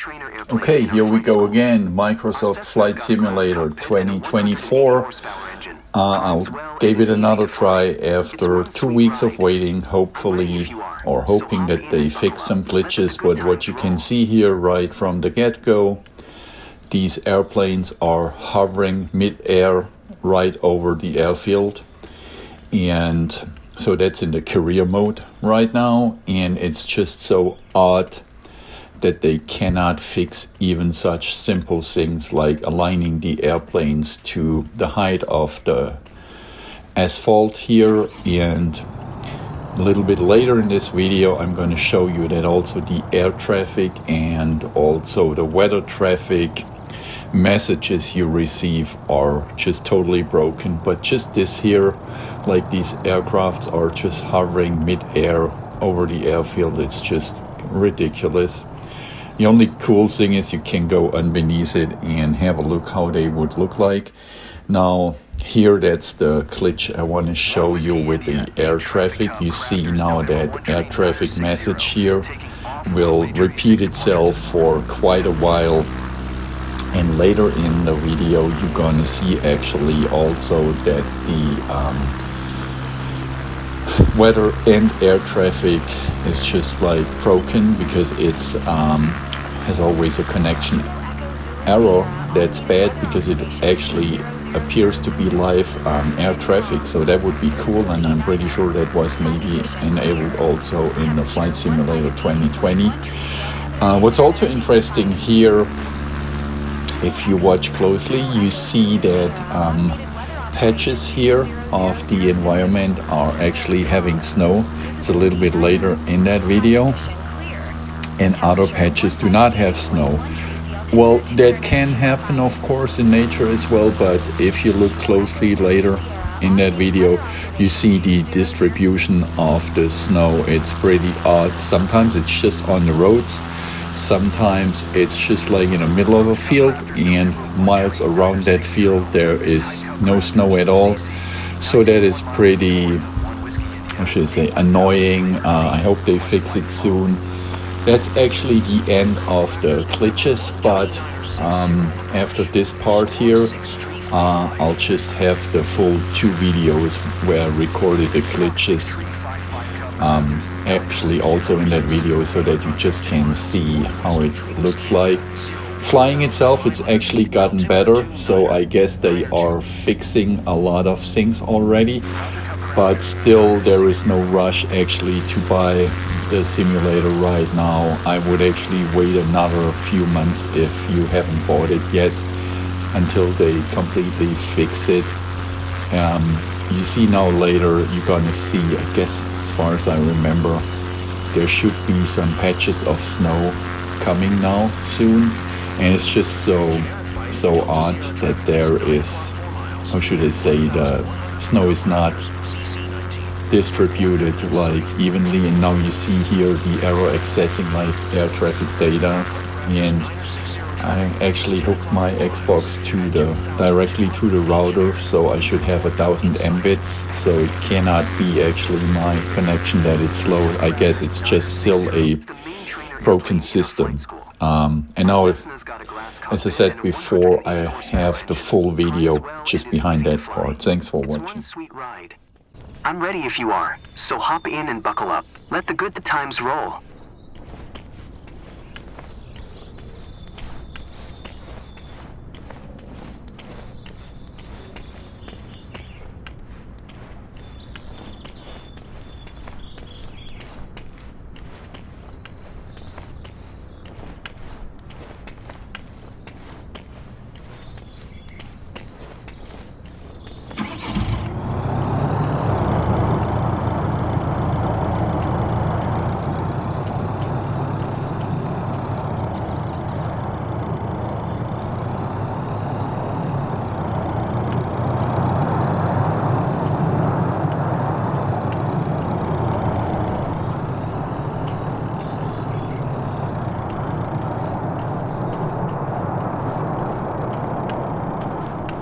Okay, here we go again, Microsoft Flight Simulator 2024. I'll give it another try after 2 weeks of waiting, hopefully, or hoping that they fix some glitches. But what you can see here right from the get-go, these airplanes are hovering mid-air right over the airfield. And so that's in the career mode right now, and it's just so odd that they cannot fix even such simple things like aligning the airplanes to the height of the asphalt here. And a little bit later in this video, I'm going to show you that also the air traffic and also the weather traffic messages you receive are just totally broken. But just this here, like these aircrafts are just hovering mid-air over the airfield. It's just ridiculous. The only cool thing is you can go underneath it and have a look how they would look like. Now here, that's the glitch I want to show you with the air traffic. You see now that air traffic message here will repeat itself for quite a while. And later in the video, you're going to see actually also that the weather and air traffic is just like broken because it's has always a connection error. That's bad because it actually appears to be live air traffic, so that would be cool, and I'm pretty sure that was maybe enabled also in the Flight Simulator 2020. What's also interesting here, if you watch closely, you see that patches here of the environment are actually having snow. It's a little bit later in that video. And other patches do not have snow. Well, that can happen, of course, in nature as well, but if you look closely later in that video, you see the distribution of the snow. It's pretty odd. Sometimes it's just on the roads. Sometimes it's just like in the middle of a field, and miles around that field there is no snow at all. So that is pretty, how should I say, annoying. I hope they fix it soon. That's actually the end of the glitches, but after this part here, I'll just have the full 2 videos where I recorded the glitches actually also in that video, so that you just can see how it looks like. Flying itself, it's actually gotten better, so I guess they are fixing a lot of things already, but still there is no rush actually to buy the simulator right now. I would actually wait another few months if you haven't bought it yet until they completely fix it. You see now later, you're gonna see, I guess as far as I remember, there should be some patches of snow coming now soon, and it's just so odd that there is, how should I say, the snow is not distributed like evenly. And now you see here the error accessing live air traffic data, and I actually hooked my Xbox directly to the router, so I should have 1000 Mbits, so it cannot be actually my connection that it's slow. I guess it's just still a broken system. And now, as I said before, I have the full video just behind that part. Thanks for watching. I'm ready if you are, so hop in and buckle up. Let the good times roll.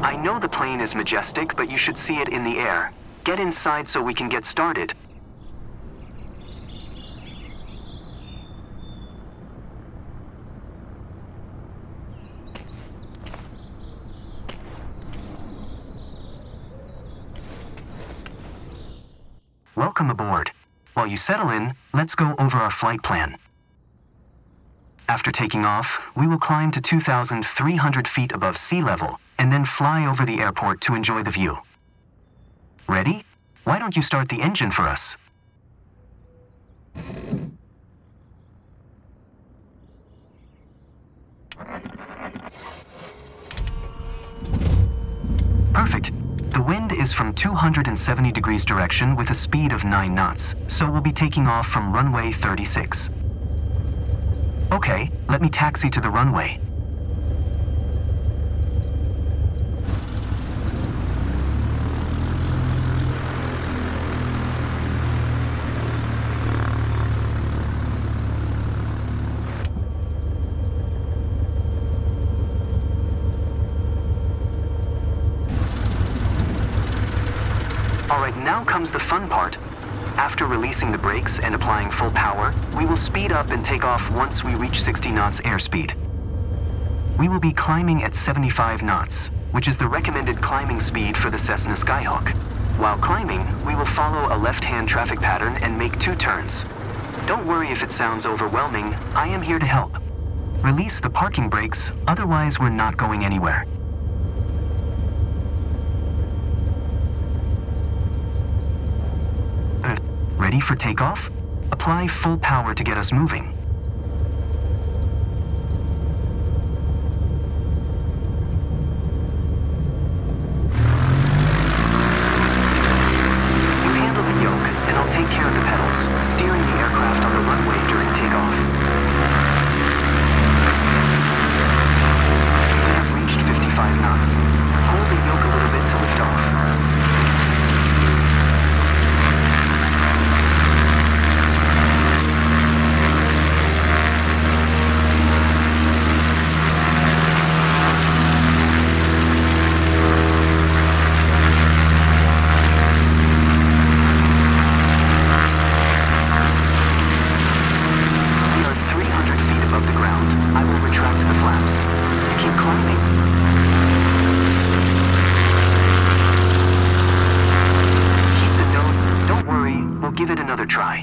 I know the plane is majestic, but you should see it in the air. Get inside so we can get started. Welcome aboard. While you settle in, let's go over our flight plan. After taking off, we will climb to 2,300 feet above sea level and then fly over the airport to enjoy the view. Ready? Why don't you start the engine for us? Perfect. The wind is from 270 degrees direction with a speed of 9 knots, so we'll be taking off from runway 36. Okay, let me taxi to the runway. Alright, now comes the fun part. After releasing the brakes and applying full power, we will speed up and take off once we reach 60 knots airspeed. We will be climbing at 75 knots, which is the recommended climbing speed for the Cessna Skyhawk. While climbing, we will follow a left-hand traffic pattern and make 2 turns. Don't worry if it sounds overwhelming, I am here to help. Release the parking brakes, otherwise we're not going anywhere. Ready for takeoff? Apply full power to get us moving. You handle the yoke, and I'll take care of the pedals, steering the aircraft on the runway during takeoff. We have reached 55 knots. Hold the yoke a little bit to lift off. Give it another try.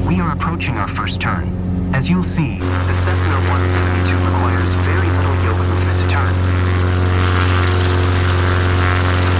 We are approaching our first turn. As you'll see, the Cessna 172 requires very little yoke movement to turn.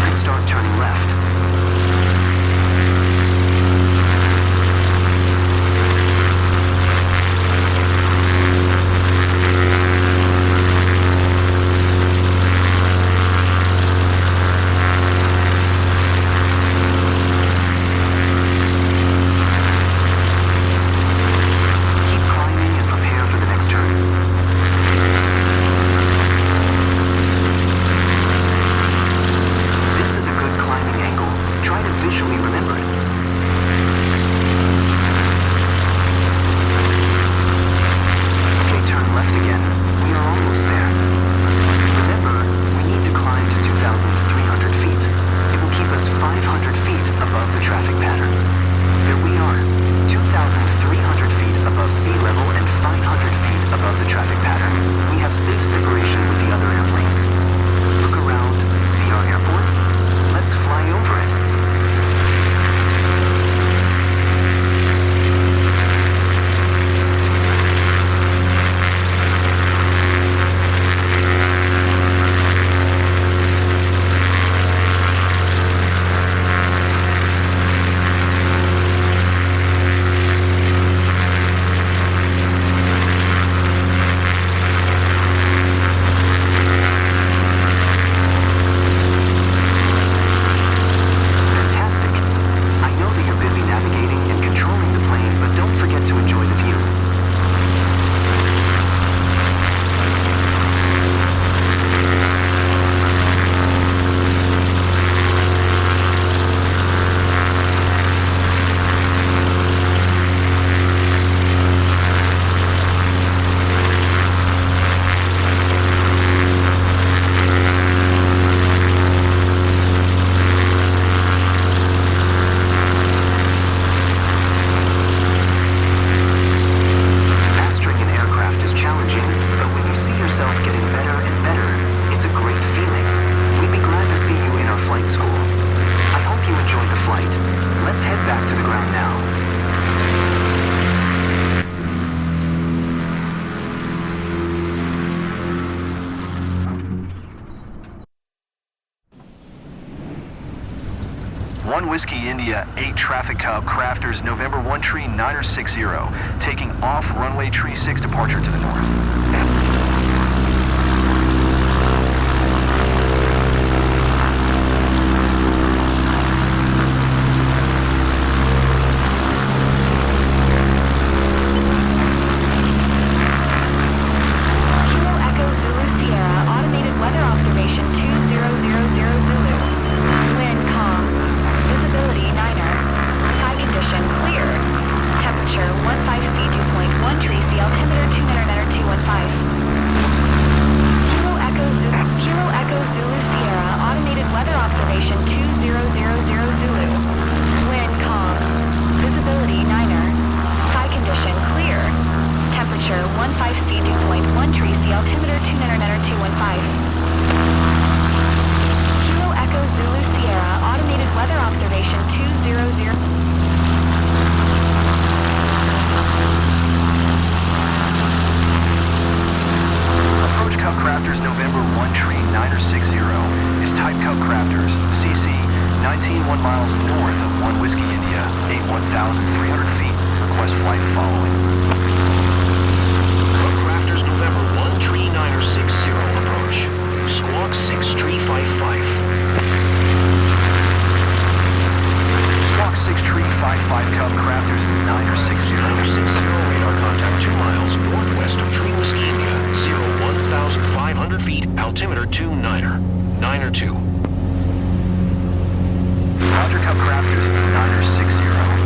Let's start turning left. 1 Whiskey India, 8 Traffic Cub, Crafters, November 1 Tree 960, taking off runway tree 6 departure to the north. November 1 Tree 960 is Type Cub Crafters, CC, 19 1 miles north of 1 Whiskey India, 81,300 feet. Request flight following. Cub Crafters November 1 Tree 960 approach. Squawk 6 Tree 55. Squawk 6 Tree 55 Cub Crafters 960. 960 radar contact 2 miles northwest of Tree Whiskey India, 1,500 feet, altimeter 29er, 9er 2. Roger Cub Crafters 960.